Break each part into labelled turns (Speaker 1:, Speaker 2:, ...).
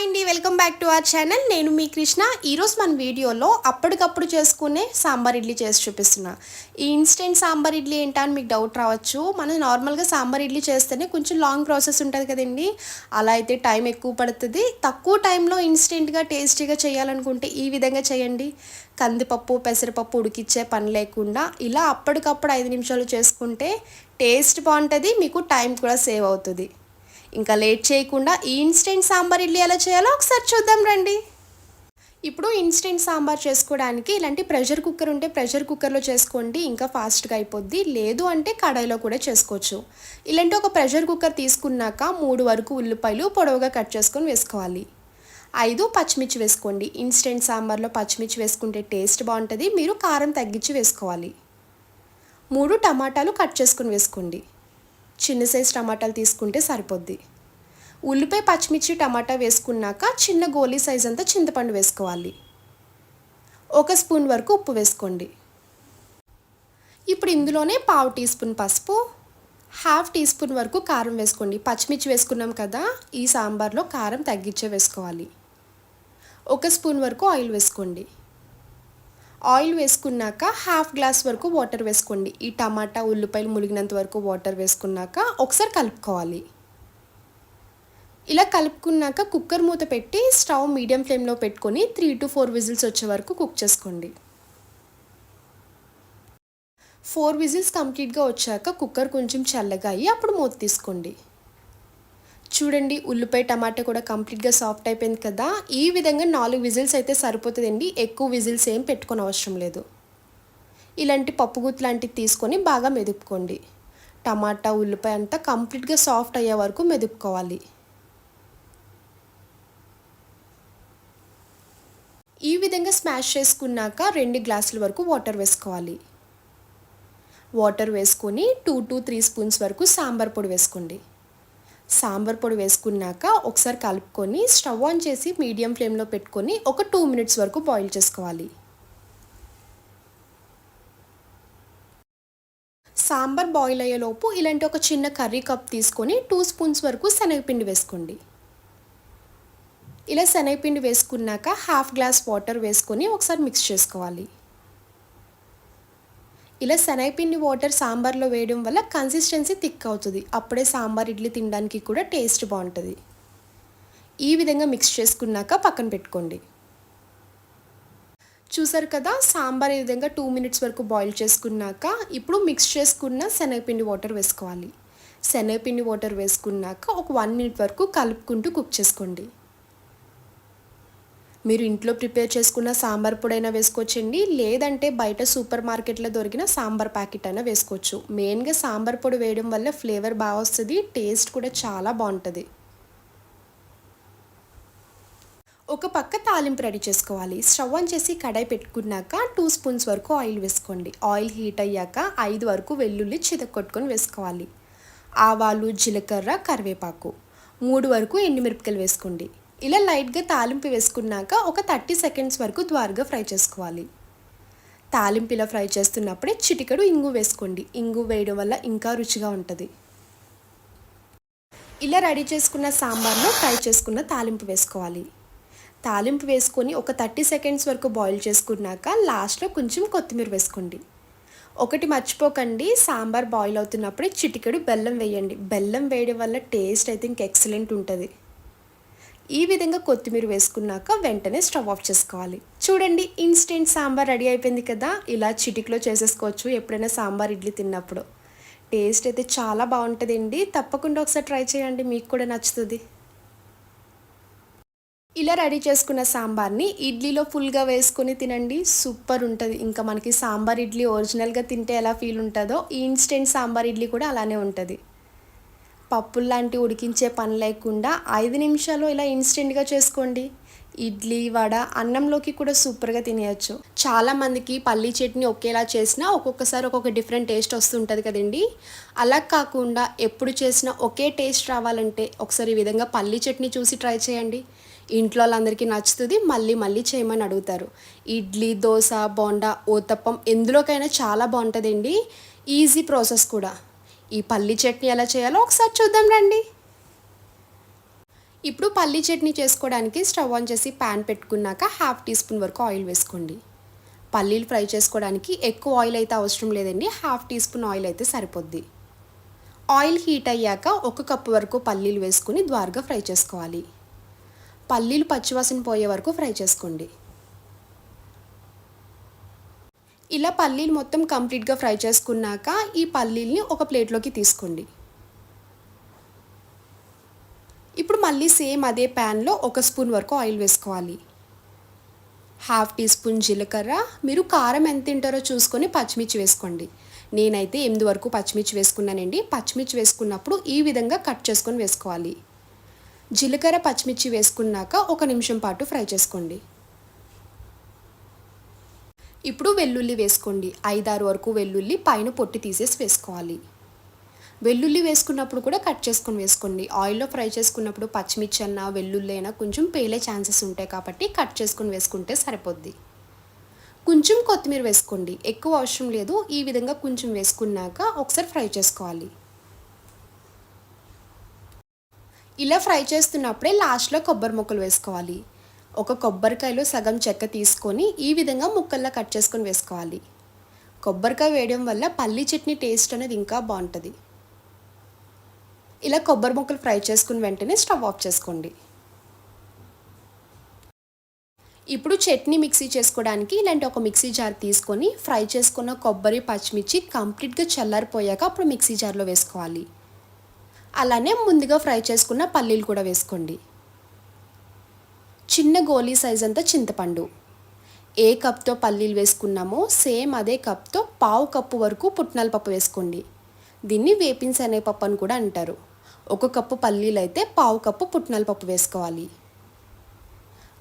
Speaker 1: Hi అండి, welcome back to our channel. నేను మీ కృష్ణ. ఈరోజు మన వీడియోలో అప్పటికప్పుడు చేసుకునే సాంబార్ ఇడ్లీ చేసి చూపిస్తున్నా. ఈ ఇన్స్టెంట్ సాంబార్ ఇడ్లీ ఏంటా అని మీకు డౌట్ రావచ్చు. మనం నార్మల్గా సాంబార్ ఇడ్లీ చేస్తేనే కొంచెం లాంగ్ ప్రాసెస్ ఉంటుంది కదండి. అలా అయితే టైం ఎక్కువ పడుతుంది. తక్కువ టైంలో ఇన్స్టెంట్గా టేస్టీగా చేయాలనుకుంటే ఈ విధంగా చేయండి. కందిపప్పు పెసరపప్పు ఉడికిచ్చే పని లేకుండా ఇలా అప్పటికప్పుడు 5 నిమిషాలు చేసుకుంటే టేస్ట్ బాగుంటుంది, మీకు టైం కూడా సేవ్ అవుతుంది. ఇంకా లేట్ చేయకుండా ఈ ఇన్స్టెంట్ సాంబార్ ఇడ్లీ ఎలా చేయాలో ఒకసారి చూద్దాం రండి. ఇప్పుడు ఇన్స్టెంట్ సాంబార్ చేసుకోవడానికి ఇలాంటి ప్రెషర్ కుక్కర్ ఉంటే ప్రెషర్ కుక్కర్లో చేసుకోండి, ఇంకా ఫాస్ట్గా అయిపోద్ది. లేదు అంటే కడాయిలో కూడా చేసుకోవచ్చు. ఇలాంటి ఒక ప్రెషర్ కుక్కర్ తీసుకున్నాక 3 వరకు ఉల్లిపాయలు పొడవుగా కట్ చేసుకొని వేసుకోవాలి. 5 పచ్చిమిర్చి వేసుకోండి. ఇన్స్టెంట్ సాంబార్లో పచ్చిమిర్చి వేసుకుంటే టేస్ట్ బాగుంటుంది. మీరు కారం తగ్గించి వేసుకోవాలి. 3 టమాటాలు కట్ చేసుకొని వేసుకోండి. చిన్న సైజ్ టమాటాలు తీసుకుంటే సరిపోద్ది. ఉల్లిపాయ పచ్చిమిర్చి టమాటా వేసుకున్నాక చిన్న గోలీ సైజ్ అంతా చింతపండు వేసుకోవాలి. 1 స్పూన్ వరకు ఉప్పు వేసుకోండి. ఇప్పుడు ఇందులోనే 1/2 టీ స్పూన్ పసుపు, 1/2 టీ స్పూన్ వరకు కారం వేసుకోండి. పచ్చిమిర్చి వేసుకున్నాం కదా, ఈ సాంబార్లో కారం తగ్గించే వేసుకోవాలి. 1 స్పూన్ వరకు ఆయిల్ వేసుకోండి. ఆయిల్ వేసుకున్నాక 1/2 గ్లాస్ వరకు వాటర్ వేసుకోండి. ఈ టమాటా ఉల్లిపాయలు ములిగినంత వరకు వాటర్ వేసుకున్నాక ఒకసారి కలుపుకోవాలి. ఇలా కలుపుకున్నాక కుక్కర్ మూత పెట్టి స్టవ్ మీడియం ఫ్లేమ్లో పెట్టుకొని 3 to 4 విజిల్స్ వచ్చే వరకు కుక్ చేసుకోండి. 4 విజిల్స్ కంప్లీట్గా వచ్చాక కుక్కర్ కొంచెం చల్లగా అయ్యి అప్పుడు మూత తీసుకోండి. చూడండి, ఉల్లిపాయ టమాటా కూడా కంప్లీట్గా సాఫ్ట్ అయిపోయింది కదా. ఈ విధంగా 4 విజిల్స్ అయితే సరిపోతుందండి. ఎక్కువ విజిల్స్ ఏం పెట్టుకొని అవసరం లేదు. ఇలాంటి పప్పుగుత్తు లాంటివి తీసుకొని బాగా మెదుపుకోండి. టమాటా ఉల్లిపాయ అంతా కంప్లీట్గా సాఫ్ట్ అయ్యే వరకు మెదుపుకోవాలి. ఈ విధంగా స్మాష్ చేసుకున్నాక 2 గ్లాసుల వరకు వాటర్ వేసుకోవాలి. వాటర్ వేసుకొని 2 to 3 స్పూన్స్ వరకు సాంబార్ పొడి వేసుకోండి. సాంబార్ పొడి వేసుకున్నాక ఒకసారి కలుపుకొని స్టవ్ ఆన్ చేసి మీడియం ఫ్లేమ్లో పెట్టుకొని ఒక 2 మినిట్స్ వరకు బాయిల్ చేసుకోవాలి. సాంబార్ బాయిల్ అయ్యేలోపు ఇలాంటి ఒక చిన్న కర్రీ కప్ తీసుకొని 2 స్పూన్స్ వరకు శనగపిండి వేసుకోండి. ఇలా శనగపిండి వేసుకున్నాక 1/2 గ్లాస్ వాటర్ వేసుకొని ఒకసారి మిక్స్ చేసుకోవాలి. ఇలా శనగపిండి వాటర్ సాంబార్లో వేయడం వల్ల కన్సిస్టెన్సీ థిక్ అవుతుంది. అప్పుడే సాంబార్ ఇడ్లీ తినడానికి కూడా టేస్ట్ బాగుంటుంది. ఈ విధంగా మిక్స్ చేసుకున్నాక పక్కన పెట్టుకోండి. చూసారు కదా, సాంబార్ ఈ విధంగా 2 మినిట్స్ వరకు బాయిల్ చేసుకున్నాక ఇప్పుడు మిక్స్ చేసుకున్న శనగపిండి వాటర్ వేసుకోవాలి. శనగపిండి వాటర్ వేసుకున్నాక ఒక 1 మినిట్ వరకు కలుపుకుంటూ కుక్ చేసుకోండి. మీరు ఇంట్లో ప్రిపేర్ చేసుకున్న సాంబార్ పొడైనా వేసుకోవచ్చండి, లేదంటే బయట సూపర్ మార్కెట్లో దొరికిన సాంబార్ ప్యాకెట్ అయినా వేసుకోవచ్చు. మెయిన్గా సాంబార్ పొడి వేయడం వల్ల ఫ్లేవర్ బాగా వస్తుంది, టేస్ట్ కూడా చాలా బాగుంటుంది. ఒక పక్క తాలింపు రెడీ చేసుకోవాలి. స్టవ్ ఆన్ చేసి కడాయి పెట్టుకున్నాక 2 స్పూన్స్ వరకు ఆయిల్ వేసుకోండి. ఆయిల్ హీట్ అయ్యాక 5 వరకు వెల్లుల్లి చితక్కొట్టుకొని వేసుకోవాలి. ఆవాలు, జీలకర్ర, కరివేపాకు, 3 వరకు ఎండుమిరపకాయలు వేసుకోండి. ఇలా లైట్గా తాలింపు వేసుకున్నాక ఒక 30 సెకండ్స్ వరకు ద్వారగా ఫ్రై చేసుకోవాలి. తాలింపు ఇలా ఫ్రై చేస్తున్నప్పుడే చిటికెడు ఇంగు వేసుకోండి. ఇంగు వేయడం వల్ల ఇంకా రుచిగా ఉంటుంది. ఇలా రెడీ చేసుకున్న సాంబార్లో ఫ్రై చేసుకున్న తాలింపు వేసుకోవాలి. తాలింపు వేసుకొని ఒక 30 సెకండ్స్ వరకు బాయిల్ చేసుకున్నాక లాస్ట్లో కొంచెం కొత్తిమీర వేసుకోండి. ఒకటి మర్చిపోకండి, సాంబార్ బాయిల్ అవుతున్నప్పుడే చిటికెడు బెల్లం వేయండి. బెల్లం వేయడం వల్ల టేస్ట్ అయితే ఇంక ఎక్సలెంట్ ఉంటుంది. ఈ విధంగా కొత్తిమీర వేసుకున్నాక వెంటనే స్టవ్ ఆఫ్ చేసుకోవాలి. చూడండి, ఇన్స్టెంట్ సాంబార్ రెడీ అయిపోయింది కదా. ఇలా చిటికలో చేసేసుకోవచ్చు ఎప్పుడైనా సాంబార్ ఇడ్లీ తిన్నప్పుడు. టేస్ట్ అయితే చాలా బాగుంటుందండి. తప్పకుండా ఒకసారి ట్రై చేయండి, మీకు కూడా నచ్చుతుంది. ఇలా రెడీ చేసుకున్న సాంబార్ని ఇడ్లీలో ఫుల్గా వేసుకొని తినండి, సూపర్ ఉంటుంది. ఇంకా మనకి సాంబార్ ఇడ్లీ ఒరిజినల్గా తింటే ఎలా ఫీల్ ఉంటుందో ఈ ఇన్స్టెంట్ సాంబార్ ఇడ్లీ కూడా అలానే ఉంటుంది. పప్పుల్లాంటి ఉడికించే పని లేకుండా 5 నిమిషాలు ఇలా ఇన్స్టెంట్గా చేసుకోండి. ఇడ్లీ, వడ, అన్నంలోకి కూడా సూపర్గా తినేయచ్చు. చాలామందికి పల్లీ చట్నీ ఒకేలా చేసినా ఒక్కొక్కసారి ఒక్కొక్క డిఫరెంట్ టేస్ట్ వస్తుంటుంది కదండి. అలా కాకుండా ఎప్పుడు చేసినా ఒకే టేస్ట్ రావాలంటే ఒకసారి ఈ విధంగా పల్లీ చట్నీ చూసి ట్రై చేయండి. ఇంట్లో వాళ్ళందరికీ నచ్చుతుంది, మళ్ళీ మళ్ళీ చేయమని అడుగుతారు. ఇడ్లీ, దోశ, బోండా, ఊతప్పం ఎందులోకైనా చాలా బాగుంటుందండి. ఈజీ ప్రాసెస్ కూడా. ఈ పల్లీ చట్నీ ఎలా చేయాలో ఒకసారి చూద్దాం రండి. ఇప్పుడు పల్లీ చట్నీ చేసుకోవడానికి స్టవ్ ఆన్ చేసి ప్యాన్ పెట్టుకున్నాక హాఫ్ టీ స్పూన్ వరకు ఆయిల్ వేసుకోండి. పల్లీలు ఫ్రై చేసుకోవడానికి ఎక్కువ ఆయిల్ అయితే అవసరం లేదండి, హాఫ్ టీ స్పూన్ ఆయిల్ అయితే సరిపోద్ది. ఆయిల్ హీట్ అయ్యాక 1 కప్పు వరకు పల్లీలు వేసుకుని ద్వారగా ఫ్రై చేసుకోవాలి. పల్లీలు పచ్చివాసన పోయే వరకు ఫ్రై చేసుకోండి. ఇలా పల్లీలు మొత్తం కంప్లీట్గా ఫ్రై చేసుకున్నాక ఈ పల్లీల్ని ఒక ప్లేట్లోకి తీసుకోండి. ఇప్పుడు మళ్ళీ సేమ్ అదే ప్యాన్లో 1 స్పూన్ వరకు ఆయిల్ వేసుకోవాలి. హాఫ్ టీ స్పూన్ జీలకర్ర, మీరు కారం ఎంత తింటారో చూసుకొని పచ్చిమిర్చి వేసుకోండి. నేనైతే 8 వరకు పచ్చిమిర్చి వేసుకున్నానండి. పచ్చిమిర్చి వేసుకున్నప్పుడు ఈ విధంగా కట్ చేసుకొని వేసుకోవాలి. జీలకర్ర పచ్చిమిర్చి వేసుకున్నాక 1 నిమిషం పాటు ఫ్రై చేసుకోండి. ఇప్పుడు వెల్లుల్లి వేసుకోండి. 5-6 వరకు వెల్లుల్లి పైన పొట్టు తీసేసి వేసుకోవాలి. వెల్లుల్లి వేసుకున్నప్పుడు కూడా కట్ చేసుకొని వేసుకోండి. ఆయిల్లో ఫ్రై చేసుకున్నప్పుడు పచ్చిమిర్చి అయినా వెల్లుల్లి అయినా కొంచెం పేలే ఛాన్సెస్ ఉంటాయి కాబట్టి కట్ చేసుకొని వేసుకుంటే సరిపోద్ది. కొంచెం కొత్తిమీర వేసుకోండి, ఎక్కువ అవసరం లేదు. ఈ విధంగా కొంచెం వేసుకున్నాక ఒకసారి ఫ్రై చేసుకోవాలి. ఇలా ఫ్రై చేస్తున్నప్పుడే లాస్ట్లో కొబ్బరి ముక్కలు వేసుకోవాలి. ఒక కొబ్బరికాయలో సగం చెక్క తీసుకొని ఈ విధంగా ముక్కల్లా కట్ చేసుకొని వేసుకోవాలి. కొబ్బరికాయ వేయడం వల్ల పల్లీ చట్నీ టేస్ట్ అనేది ఇంకా బాగుంటుంది. ఇలా కొబ్బరి ముక్కలు ఫ్రై చేసుకుని వెంటనే స్టవ్ ఆఫ్ చేసుకోండి. ఇప్పుడు చట్నీ మిక్సీ చేసుకోవడానికి ఇలాంటి ఒక మిక్సీ జార్ తీసుకొని ఫ్రై చేసుకున్న కొబ్బరి పచ్చిమిర్చి కంప్లీట్గా చల్లారిపోయాక అప్పుడు మిక్సీ జార్లో వేసుకోవాలి. అలానే ముందుగా ఫ్రై చేసుకున్న పల్లీలు కూడా వేసుకోండి. చిన్న గోలీ సైజ్ అంతా చింతపండు. ఏ కప్తో పల్లీలు వేసుకున్నామో సేమ్ అదే కప్తో 1/2 కప్పు వరకు పుట్నాల పప్పు వేసుకోండి. దీన్ని వేపిన శనగపప్పు అని కూడా అంటారు. 1 కప్పు పల్లీలు అయితే 1/2 కప్పు పుట్నాల పప్పు వేసుకోవాలి.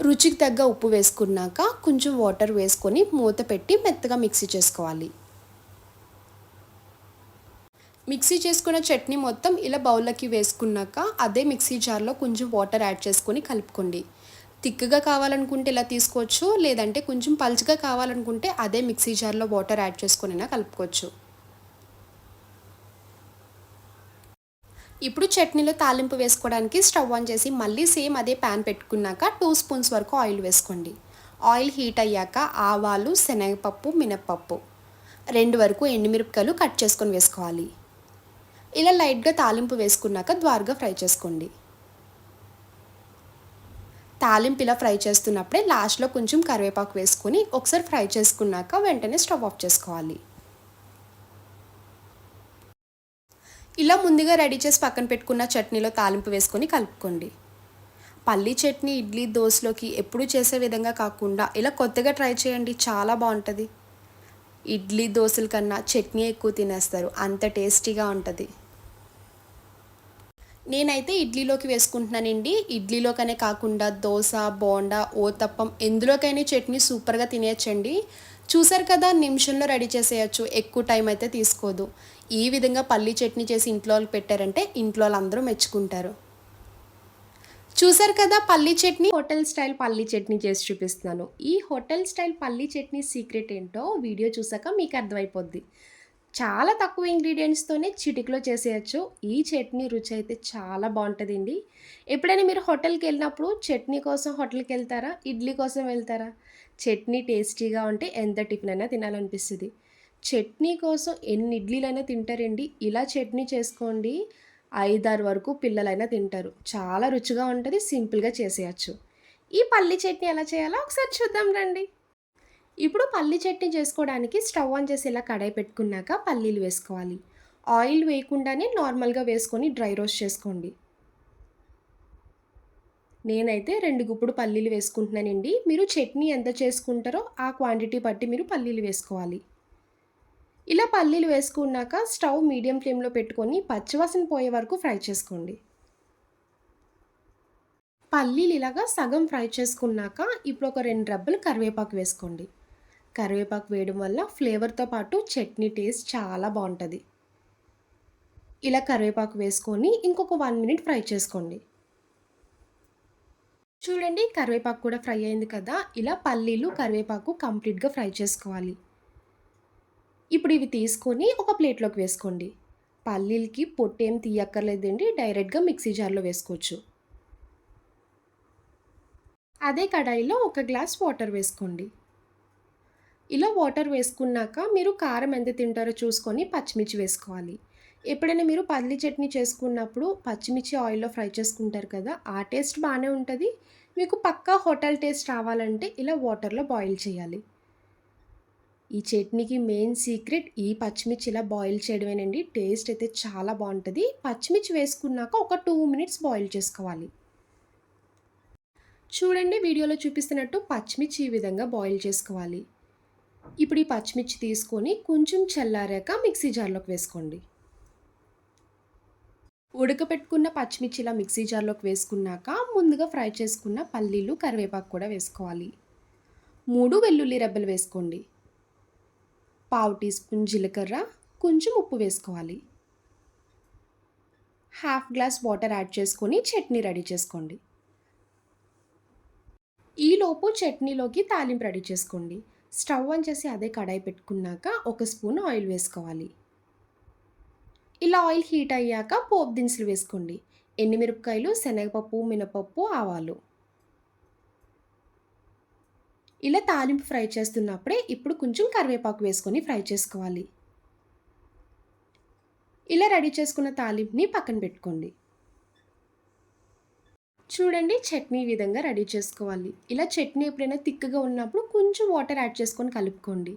Speaker 1: రుచికి తగ్గ ఉప్పు వేసుకున్నాక కొంచెం వాటర్ వేసుకొని మూత పెట్టి మెత్తగా మిక్సీ చేసుకోవాలి. మిక్సీ చేసుకున్న చట్నీ మొత్తం ఇలా బౌల్లోకి వేసుకున్నాక అదే మిక్సీ జార్లో కొంచెం వాటర్ యాడ్ చేసుకొని కలుపుకోండి. తిక్కుగా కావాలనుకుంటే ఇలా తీసుకోవచ్చు, లేదంటే కొంచెం పలుచగా కావాలనుకుంటే అదే మిక్సీ జార్లో వాటర్ యాడ్ చేసుకొని కలుపుకోవచ్చు. ఇప్పుడు చట్నీలో తాలింపు వేసుకోవడానికి స్టవ్ ఆన్ చేసి మళ్ళీ సేమ్ అదే ప్యాన్ పెట్టుకున్నాక 2 స్పూన్స్ వరకు ఆయిల్ వేసుకోండి. ఆయిల్ హీట్ అయ్యాక ఆవాలు, శనగపప్పు, మినప్పప్పు, 2 వరకు ఎండుమిరపకాయలు కట్ చేసుకొని వేసుకోవాలి. ఇలా లైట్గా తాలింపు వేసుకున్నాక ద్వారగా ఫ్రై చేసుకోండి. తాలింపు ఇలా ఫ్రై చేస్తున్నప్పుడే లాస్ట్లో కొంచెం కరివేపాకు వేసుకొని ఒకసారి ఫ్రై చేసుకున్నాక వెంటనే స్టవ్ ఆఫ్ చేసుకోవాలి. ఇలా ముందుగా రెడీ చేసి పక్కన పెట్టుకున్న చట్నీలో తాలింపు వేసుకొని కలుపుకోండి. పల్లీ చట్నీ ఇడ్లీ దోశలోకి ఎప్పుడు చేసే విధంగా కాకుండా ఇలా కొత్తగా ట్రై చేయండి, చాలా బాగుంటుంది. ఇడ్లీ దోశల కన్నా చట్నీ ఎక్కువ తినేస్తారు, అంత టేస్టీగా ఉంటుంది. నేనైతే ఇడ్లీలోకి వేసుకుంటున్నానండి. ఇడ్లీలోకనే కాకుండా దోశ, బోండా, ఊతప్పం ఎందులోకైనా చట్నీ సూపర్గా తినేయచ్చండి. చూసారు కదా, నిమిషంలో రెడీ చేసేయచ్చు, ఎక్కువ టైం అయితే తీసుకోదు. ఈ విధంగా పల్లీ చట్నీ చేసి ఇంట్లో వాళ్ళకి పెట్టారంటే ఇంట్లో వాళ్ళందరూ మెచ్చుకుంటారు. చూసారు కదా పల్లీ చట్నీ, హోటల్ స్టైల్ పల్లీ చట్నీ చేసి చూపిస్తున్నాను. ఈ హోటల్ స్టైల్ పల్లీ చట్నీ సీక్రెట్ ఏంటో వీడియో చూసాక మీకు అర్థమైపోద్ది. చాలా తక్కువ ఇంగ్రీడియంట్స్తోనే చిటికలో చేసేయచ్చు. ఈ చట్నీ రుచి అయితే చాలా బాగుంటుందండి. ఎప్పుడైనా మీరు హోటల్కి వెళ్ళినప్పుడు చట్నీ కోసం హోటల్కి వెళ్తారా, ఇడ్లీ కోసం వెళ్తారా? చట్నీ టేస్టీగా ఉంటే ఎంత టిఫిన్ అయినా తినాలనిపిస్తుంది. చట్నీ కోసం ఎన్ని ఇడ్లీలైనా తింటారండి. ఇలా చట్నీ చేసుకోండి, 5-6 వరకు పిల్లలైనా తింటారు. చాలా రుచిగా ఉంటుంది, సింపుల్గా చేసేయచ్చు. ఈ పల్లి చట్నీ ఎలా చేయాలో ఒకసారి చూద్దాం రండి. ఇప్పుడు పల్లి చట్నీ చేసుకోవడానికి స్టవ్ ఆన్ చేసి ఇలా కడాయి పెట్టుకున్నాక పల్లీలు వేసుకోవాలి. ఆయిల్ వేయకుండానే నార్మల్గా వేసుకొని డ్రై రోస్ట్ చేసుకోండి. నేనైతే 2 గుప్పుడు పల్లీలు వేసుకుంటున్నానండి. మీరు చట్నీ ఎంత చేసుకుంటారో ఆ క్వాంటిటీ బట్టి మీరు పల్లీలు వేసుకోవాలి. ఇలా పల్లీలు వేసుకున్నాక స్టవ్ మీడియం ఫ్లేమ్లో పెట్టుకొని పచ్చివాసన పోయే వరకు ఫ్రై చేసుకోండి. పల్లీలు ఇలాగా సగం ఫ్రై చేసుకున్నాక ఇప్పుడు ఒక 2 రెబ్బలు కరివేపాకు వేసుకోండి. కరివేపాకు వేయడం వల్ల ఫ్లేవర్తో పాటు చట్నీ టేస్ట్ చాలా బాగుంటుంది. ఇలా కరివేపాకు వేసుకొని ఇంకొక 1 మినిట్ ఫ్రై చేసుకోండి. చూడండి, కరివేపాకు కూడా ఫ్రై అయింది కదా. ఇలా పల్లీలు కరివేపాకు కంప్లీట్గా ఫ్రై చేసుకోవాలి. ఇప్పుడు ఇవి తీసుకొని ఒక ప్లేట్లోకి వేసుకోండి. పల్లీలకి పొట్టు ఏం తీయక్కర్లేదండి, డైరెక్ట్గా మిక్సీ జార్లో వేసుకోవచ్చు. అదే కడాయిలో ఒక గ్లాస్ వాటర్ వేసుకోండి. ఇలా వాటర్ వేసుకున్నాక మీరు కారం ఎంత తింటారో చూసుకొని పచ్చిమిర్చి వేసుకోవాలి. ఎప్పుడైనా మీరు పల్లి చట్నీ చేసుకున్నప్పుడు పచ్చిమిర్చి ఆయిల్‌లో ఫ్రై చేసుకుంటారు కదా! ఆ టేస్ట్ బానే ఉంటది. మీకు పక్కా హోటల్ టేస్ట్ రావాలంటే ఇలా వాటర్‌లో బాయిల్ చేయాలి. ఈ చట్నీకి మెయిన్ సీక్రెట్ ఈ పచ్చిమిర్చి ఇలా బాయిల్ చేయడమేనండి. టేస్ట్ అయితే చాలా బావుంటది. పచ్చిమిర్చి వేసుకున్నాక ఒక 2 మినిట్స్ బాయిల్ చేసుకోవాలి. చూడండి వీడియోలో చూపిస్తున్నట్టు పచ్చిమిర్చి ఈ విధంగా బాయిల్ చేసుకోవాలి. ఇప్పుడు ఈ పచ్చిమిర్చి తీసుకొని కొంచెం చల్లారాక మిక్సీ జార్‌లోకి వేసుకోండి. ఉడకపెట్టుకున్న పచ్చిమిర్చి ఇలా మిక్సీ జార్‌లోకి వేసుకున్నాక ముందుగా ఫ్రై చేసుకున్న పల్లీలు, కరివేపాకు కూడా వేసుకోవాలి. 3 వెల్లుల్లి రెబ్బలు వేసుకోండి. పావు టీ స్పూన్ జీలకర్ర, కొంచెం ఉప్పు వేసుకోవాలి. హాఫ్ గ్లాస్ వాటర్ యాడ్ చేసుకొని చట్నీ రెడీ చేసుకోండి. ఈలోపు చట్నీలోకి తాలింపు రెడీ చేసుకోండి. స్టవ్ ఆన్ చేసి అదే కడాయి పెట్టుకున్నాక ఒక స్పూన్ ఆయిల్ వేసుకోవాలి. ఇలా ఆయిల్ హీట్ అయ్యాక పోపు దినుసులు వేసుకోండి. ఎండుమిరపకాయలు, శనగపప్పు, మినపప్పు, ఆవాలు. ఇలా తాలింపు ఫ్రై చేస్తున్నప్పుడే ఇప్పుడు కొంచెం కరివేపాకు వేసుకొని ఫ్రై చేసుకోవాలి. ఇలా రెడీ చేసుకున్న తాలింపుని పక్కన పెట్టుకోండి. చూడండి చట్నీ ఈ విధంగా రెడీ చేసుకోవాలి. ఇలా చట్నీ ఎప్పుడైనా తిక్కగా ఉన్నప్పుడు కొంచెం వాటర్ యాడ్ చేసుకొని కలుపుకోండి.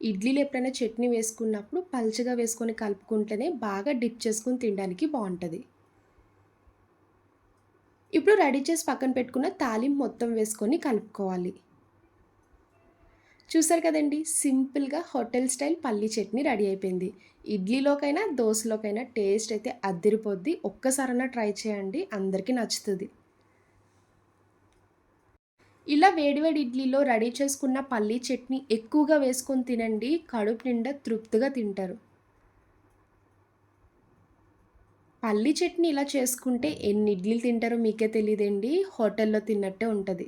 Speaker 1: ఇడ్లీలో ఎప్పుడైనా చట్నీ వేసుకున్నప్పుడు పల్చగా వేసుకొని కలుపుకుంటేనే బాగా డిప్ చేసుకొని తినడానికి బావుంటది. ఇప్పుడు రెడీ చేసి పక్కన పెట్టుకున్న తాలింపు మొత్తం వేసుకొని కలుపుకోవాలి. చూసారు కదండీ! సింపుల్‌గా హోటల్ స్టైల్ పల్లీ చట్నీ రెడీ అయిపోయింది. ఇడ్లీలోకైనా, దోసలోకైనా టేస్ట్ అయితే అద్దిరిపోద్ది. ఒక్కసారన్నా ట్రై చేయండి. అందరికీ నచ్చుతది. ఇలా వేడి వేడి ఇడ్లీలో రెడీ చేసుకున్న పల్లీ చట్నీ ఎక్కువగా వేసుకొని తినండి. కడుపు నిండా తృప్తిగా తింటారు. పల్లీ చట్నీ ఇలా చేసుకుంటే ఎన్ని ఇడ్లీలు తింటారో మీకే తెలీదండి. హోటల్‌లో తిన్నట్టే ఉంటది.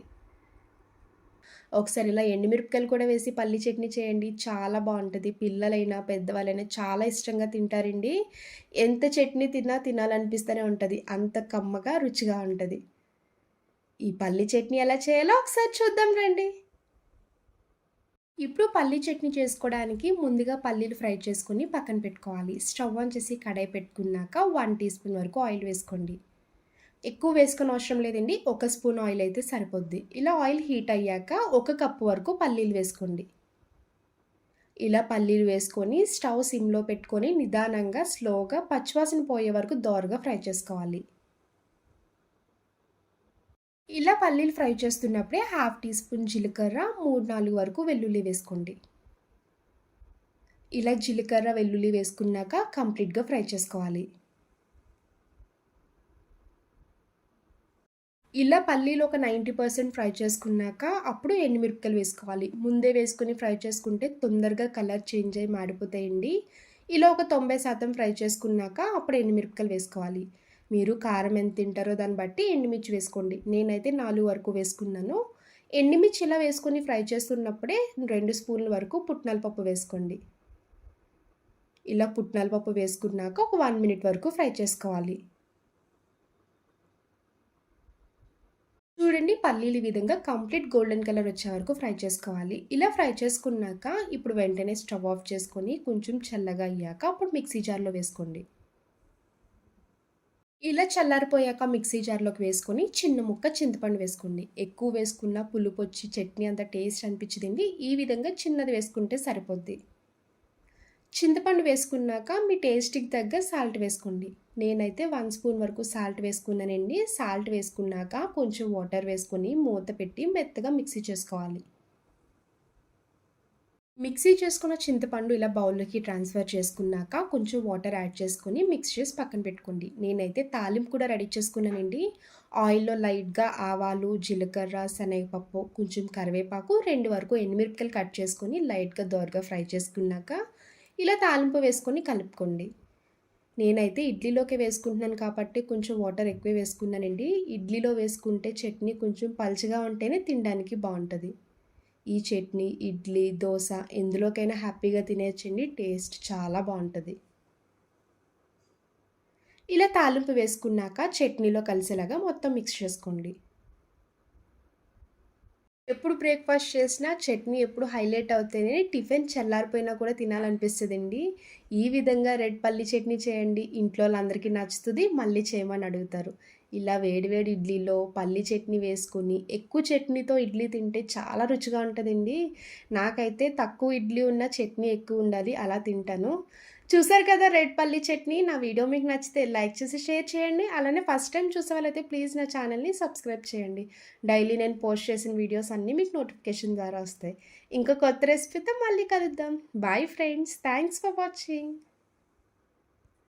Speaker 1: ఒకసారి ఇలా ఎండుమిరపకాయలు కూడా వేసి పల్లీ చట్నీ చేయండి. చాలా బావుంటది. పిల్లలైనా, పెద్దవాళ్ళైనా చాలా ఇష్టంగా తింటారండి. ఎంత చట్నీ తిన్నా తినాలనిపిస్తూనే ఉంటది. అంత కమ్మగా, రుచిగా ఉంటది. ఈ పల్లీ చట్నీ ఎలా చేయాలో ఒకసారి చూద్దాం రండి. ఇప్పుడు పల్లీ చట్నీ చేసుకోవడానికి ముందుగా పల్లీలు ఫ్రై చేసుకొని పక్కన పెట్టుకోవాలి. స్టవ్ ఆన్ చేసి కడాయి పెట్టుకున్నాక 1 టీ స్పూన్ వరకు ఆయిల్ వేసుకోండి. ఎక్కువ వేసుకోనవసరం లేదండి. ఒక స్పూన్ ఆయిల్ అయితే సరిపోద్ది. ఇలా ఆయిల్ హీట్ అయ్యాక ఒక కప్పు వరకు పల్లీలు వేసుకోండి. ఇలా పల్లీలు వేసుకొని స్టవ్ సిమ్‌లో పెట్టుకొని నిదానంగా స్లోగా పచ్చివాసన పోయే వరకు దోరగా ఫ్రై చేసుకోవాలి. ఇలా పల్లీలు ఫ్రై చేస్తున్నప్పుడే హాఫ్ టీ స్పూన్ జీలకర్ర, 3, 4 వరకు వెల్లుల్లి వేసుకోండి. ఇలా జీలకర్ర, వెల్లుల్లి వేసుకున్నాక కంప్లీట్‌గా ఫ్రై చేసుకోవాలి. ఇలా పల్లీలు ఒక 90% ఫ్రై చేసుకున్నాక అప్పుడు ఎండుమిరపకాయలు వేసుకోవాలి. ముందే వేసుకొని ఫ్రై చేసుకుంటే తొందరగా కలర్ చేంజ్ అయ్యి మాడిపోతాయండి. ఇలా ఒక 90% ఫ్రై చేసుకున్నాక అప్పుడు ఎండుమిరపకాయలు వేసుకోవాలి. మీరు కారం ఎంత తింటారో దాన్ని బట్టి ఎండుమిర్చి వేసుకోండి. నేనైతే 4 వరకు వేసుకున్నాను. ఎండుమిర్చి ఇలా వేసుకొని ఫ్రై చేస్తున్నప్పుడే 2 స్పూన్ల వరకు పుట్నాల పప్పు వేసుకోండి. ఇలా పుట్నాల పప్పు వేసుకున్నాక ఒక 1 మినిట్ వరకు ఫ్రై చేసుకోవాలి. చూడండి పల్లీలు ఈ విధంగా కంప్లీట్ గోల్డెన్ కలర్ వచ్చే వరకు ఫ్రై చేసుకోవాలి. ఇలా ఫ్రై చేసుకున్నాక ఇప్పుడు వెంటనే స్టవ్ ఆఫ్ చేసుకొని కొంచెం చల్లగా అయ్యాక అప్పుడు మిక్సీ జార్‌లో వేసుకోండి. ఇలా చల్లారిపోయాక మిక్సీ జార్‌లోకి వేసుకొని చిన్న ముక్క చింతపండు వేసుకోండి. ఎక్కువ వేసుకున్న పులుపొచ్చి చట్నీ అంత టేస్ట్ అనిపించదండి. ఈ విధంగా చిన్నది వేసుకుంటే సరిపోద్ది. చింతపండు వేసుకున్నాక మీ టేస్ట్‌కి తగ్గ సాల్ట్ వేసుకోండి. నేనైతే 1 స్పూన్ వరకు సాల్ట్ వేసుకున్నానండి. సాల్ట్ వేసుకున్నాక కొంచెం వాటర్ వేసుకొని మూత పెట్టి మెత్తగా మిక్సీ చేసుకోవాలి. మిక్సీ చేసుకున్న చింతపండు ఇలా బౌల్‌లోకి ట్రాన్స్‌ఫర్ చేసుకున్నాక కొంచెం వాటర్ యాడ్ చేసుకొని మిక్స్ చేసి పక్కన పెట్టుకోండి. నేనైతే తాలింపు కూడా రెడీ చేసుకున్నానండి. ఆయిల్‌లో లైట్‌గా ఆవాలు, జీలకర్ర, శనగపప్పు, కొంచెం కరివేపాకు, 2 వరకు ఎండుమిరపకాయలు కట్ చేసుకొని లైట్‌గా దోరగా ఫ్రై చేసుకున్నాక ఇలా తాలింపు వేసుకొని కలుపుకోండి. నేనైతే ఇడ్లీలోకే వేసుకుంటున్నాను కాబట్టి కొంచెం వాటర్ ఎక్కువే వేసుకున్నానండి. ఇడ్లీలో వేసుకుంటే చట్నీ కొంచెం పల్చగా ఉంటేనే తినడానికి బావుంటది. ఈ చట్నీ ఇడ్లీ, దోస ఎందులోకైనా హ్యాపీగా తినేయొచ్చండి. టేస్ట్ చాలా బావుంటది. ఇలా తాలింపు వేసుకున్నాక చట్నీలో కలిసేలాగా మొత్తం మిక్స్ చేసుకోండి. ఎప్పుడు బ్రేక్‌ఫాస్ట్ చేసినా చట్నీ ఎప్పుడు హైలైట్ అవుతేనే టిఫిన్ చల్లారిపోయినా కూడా తినాలనిపిస్తదండి. ఈ విధంగా రెడ్ పల్లి చట్నీ చేయండి. ఇంట్లోళ్ళందరికీ నచ్చుతది. మళ్ళీ చేయమని అడుగుతారు. ఇలా వేడి వేడి ఇడ్లీలో పల్లి చట్నీ వేసుకొని, ఎక్కువ చట్నీతో ఇడ్లీ తింటే చాలా రుచిగా ఉంటదండి. నాకైతే తక్కువ ఇడ్లీ ఉన్న చట్నీ ఎక్కువుండాలి అలా తింటాను. చూసారు కదా రెడ్ పల్లి చట్నీ. నా వీడియో మీకు నచ్చితే లైక్ చేసి షేర్ చేయండి. అలానే ఫస్ట్ టైమ్ చూసే వాళ్ళైతే ప్లీజ్ నా ఛానల్‌ని సబ్స్క్రైబ్ చేయండి. డైలీ నేను పోస్ట్ చేసిన వీడియోస్ అన్నీ మీకు నోటిఫికేషన్ ద్వారా వస్తాయి. ఇంకో కొత్త రెసిపీతో మళ్ళీ కలుద్దాం. Bye friends. Thanks for watching.